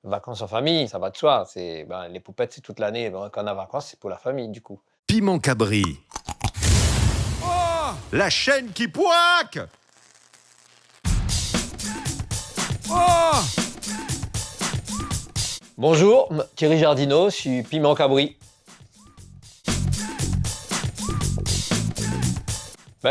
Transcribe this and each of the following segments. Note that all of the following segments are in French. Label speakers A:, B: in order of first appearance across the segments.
A: Vacances en famille, ça va de soi. Les poupettes, c'est toute l'année. Quand on a vacances, c'est pour la famille, du coup.
B: Piment Cabri. Oh, la chaîne qui poique. Oh.
A: Bonjour, Thierry Jardineau, je suis Piment Cabri.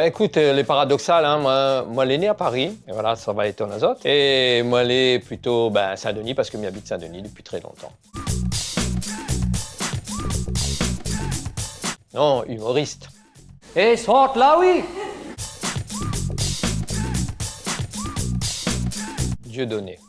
A: Écoute, les paradoxales, hein, moi, elle est née à Paris, et voilà, ça va être en azote. Et moi, elle est plutôt Saint-Denis, parce que j'habite Saint-Denis depuis très longtemps. Non, humoriste.
C: Et sorte là, oui.
A: Dieudonné.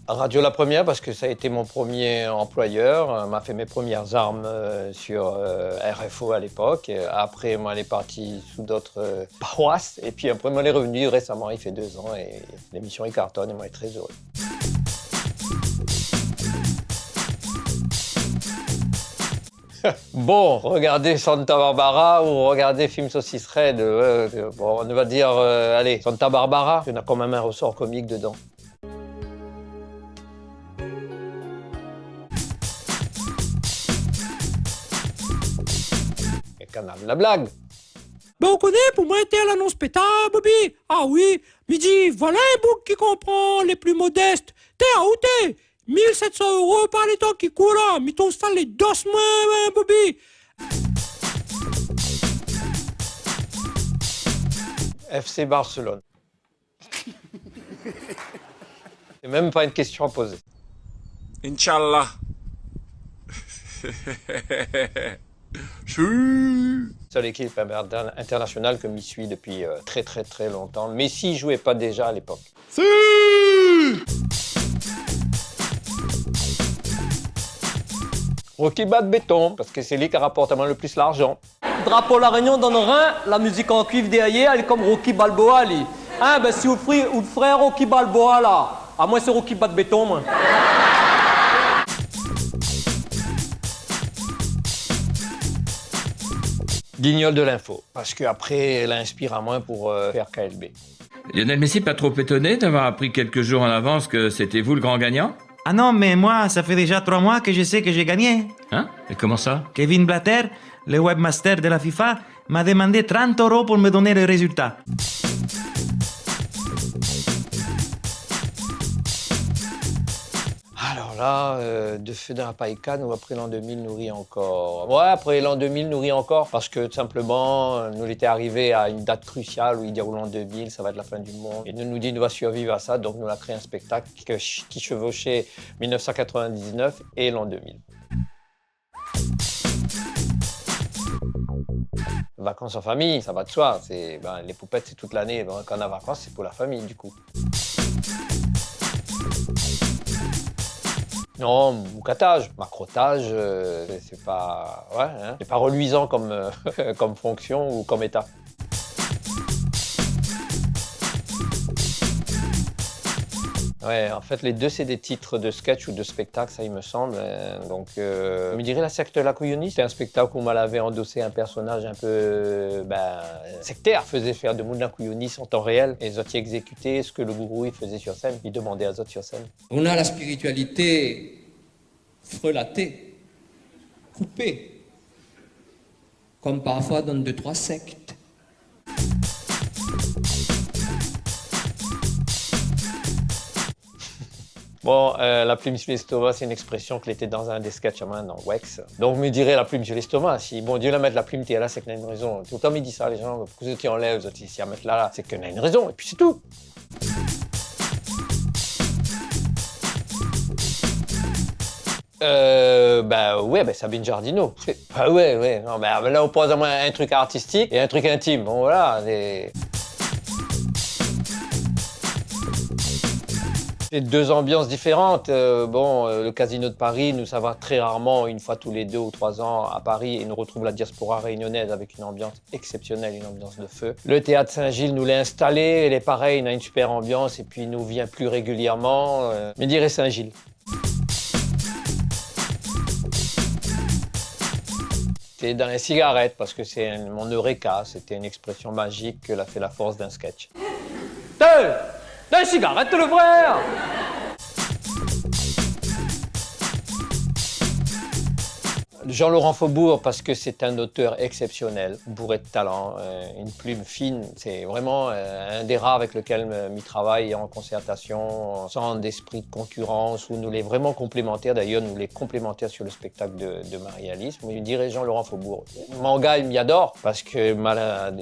A: Radio La Première, parce que ça a été mon premier employeur, m'a fait mes premières armes sur RFO à l'époque. Après, moi, elle est partie sous d'autres paroisses. Et puis après, moi, elle est revenue récemment, il fait 2 ans, et l'émission est cartonne, et moi, je suis très heureux. Bon, regardez Santa Barbara ou regardez Film Saucisse Red. On va dire, allez, Santa Barbara, il y en a quand même un ressort comique dedans. Canal de la blague.
D: On connaît, pour moi, était l'annonce pétard, Bobby. Ah oui, midi, voilà un bouc qui comprend les plus modestes. T'es à où t'es 1700 € par les temps qui courent là. Mais ton sale les dos moins, Bobby.
A: FC Barcelone. C'est même pas une question à poser.
B: Inch'Allah.
A: Seule équipe internationale que m'y suis depuis très très très longtemps. Messi jouait pas déjà à l'époque.
B: Si.
A: Rocky Bas de béton, parce que c'est lui qui rapporte à moi le plus l'argent.
C: Drapeau La Réunion dans nos reins, la musique en cuivre derrière, elle est comme Rocky Balboa, lui. Hein, si vous frère Rocky Balboa, là, à moi c'est Rocky Bas de béton, moi.
A: Guignol de l'info, parce qu'après, elle inspire à moi pour faire KLB.
E: Lionel Messi, pas trop étonné d'avoir appris quelques jours en avance que c'était vous le grand gagnant?
F: Ah non, mais moi, ça fait déjà 3 mois que je sais que j'ai gagné.
E: Hein? Et comment ça?
F: Kevin Blatter, le webmaster de la FIFA, m'a demandé 30 € pour me donner le résultat.
A: Alors là, de feu dans la païcane ou après l'an 2000 nous rit encore. Ouais, après l'an 2000 nous rit encore, parce que tout simplement, nous était arrivé à une date cruciale où il déroule l'an 2000, ça va être la fin du monde. Et nous dit, nous va survivre à ça, donc nous a créé un spectacle qui chevauchait 1999 et l'an 2000. Vacances en famille, ça va de soi. Les poupettes, c'est toute l'année. Quand on a vacances, c'est pour la famille, du coup. Non, moucatage, macrotage, c'est pas, c'est pas reluisant comme, comme fonction ou comme état. Ouais, en fait, les deux, c'est des titres de sketch ou de spectacle, ça, il me semble. Donc, je me dirais La secte de la couillonnie. C'est un spectacle où on m'avait endossé un personnage un peu sectaire, faisait faire de Moulin Couillonnis en temps réel. Et les autres y exécutaient ce que le gourou il faisait sur scène. Il demandait aux autres sur scène.
G: On a la spiritualité frelatée, coupée, comme parfois dans 2-3 sectes.
A: Bon, la plume sur l'estomac, c'est une expression qui était dans un des sketchs à main dans Wex. Donc, me dirait la plume sur l'estomac. Si, bon Dieu, la mettre la plume, t'es là, c'est qu'il y a une raison. Tout le temps, il dit ça, les gens. Pourquoi tu enlèves, si à mettre là, c'est qu'il y a une raison. Et puis, c'est tout. Ouais, Sabine Jardineau. Ouais. Non, là, on pose à moi un truc artistique et un truc intime. Bon, voilà. C'est 2 ambiances différentes. Le Casino de Paris, nous ça va très rarement, une fois tous les 2 ou 3 ans à Paris, et nous retrouve la diaspora réunionnaise avec une ambiance exceptionnelle, une ambiance de feu. Le théâtre Saint-Gilles nous l'a installé, il est pareil, il a une super ambiance, et puis il nous vient plus régulièrement. Mais dirais Saint-Gilles. C'est dans les cigarettes, parce que c'est mon eureka, c'était une expression magique que l'a fait la force d'un sketch.
C: 2 Des cigarettes, le frère.
A: Jean-Laurent Faubourg, parce que c'est un auteur exceptionnel, bourré de talent, une plume fine. C'est vraiment un des rares avec lequel m'y travaille en concertation, sans d'esprit de concurrence, où nous les vraiment complémentaires. D'ailleurs, nous les complémentaires sur le spectacle de Marie-Alice. Moi, je dirais Jean-Laurent Faubourg. Manga, il m'y adore, parce que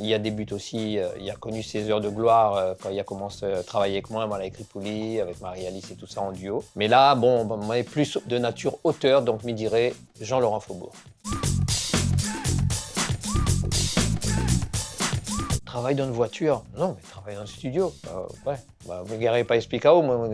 A: il a débuté aussi, il a connu ses heures de gloire quand il a commencé à travailler avec moi, Mala Kripouli, avec Marie-Alice et tout ça en duo. Mais là, bon, moi, est plus de nature auteur, donc m'y dirais Jean-Laurent Faubourg. Travaille dans une voiture? Non, mais travaille dans le studio. Ouais. Vous ne garez pas Explicao, moi,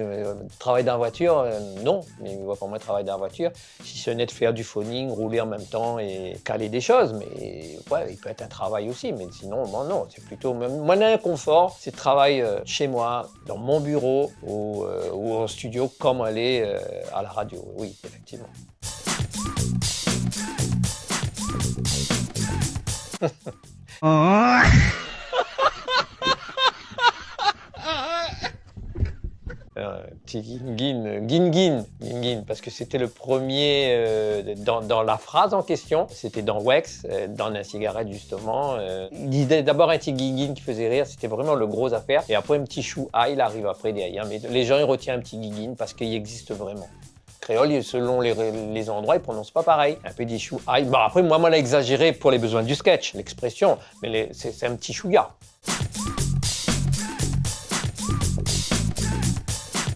A: travaille dans la voiture, non. Mais il voit pour moi travailler dans la voiture. Si ce n'est de faire du phoning, rouler en même temps et caler des choses, mais ouais, il peut être un travail aussi. Mais sinon, bon, non, c'est plutôt... Moi, un confort, c'est de travailler chez moi, dans mon bureau ou en studio, comme aller à la radio. Oui, effectivement. Petit Gin, parce que c'était le premier dans la phrase en question, c'était dans Wax, dans la cigarette justement. Il disait d'abord un petit Gin qui faisait rire, c'était vraiment le gros affaire, et après un petit chou il arrive après derrière, mais les gens ils retiennent un petit Gin parce qu'il existe vraiment. Créole, selon les endroits, ils ne prononcent pas pareil. Un peu des chou bon, après, moi, on l'a exagéré pour les besoins du sketch, l'expression, mais c'est un petit chouga.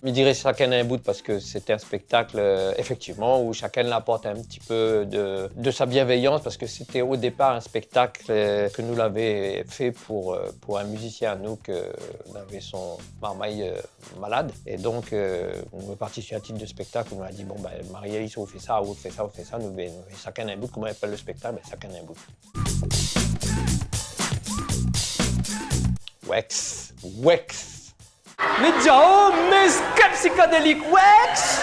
A: Je dirais chacun un bout parce que c'était un spectacle, effectivement, où chacun apporte un petit peu de sa bienveillance parce que c'était au départ un spectacle que nous l'avions fait pour un musicien à nous qui avait son marmaille malade. Et donc, nous est parti sur un titre de spectacle où on a dit, bon, ben, Marie-Alice, on fait ça, on fait ça, on fait ça, nous chacun un bout. Comment on appelle le spectacle? Ben, chacun un bout. Wax.
C: Mais ciao, mais quel psychédélique Wax.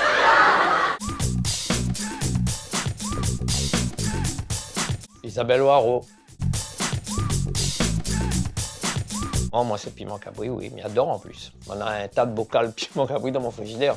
A: Isabelle Hoarau. Oh, moi, c'est piment cabri, oui, mais j'adore en plus. On a un tas de bocal piment cabri dans mon frigidaire.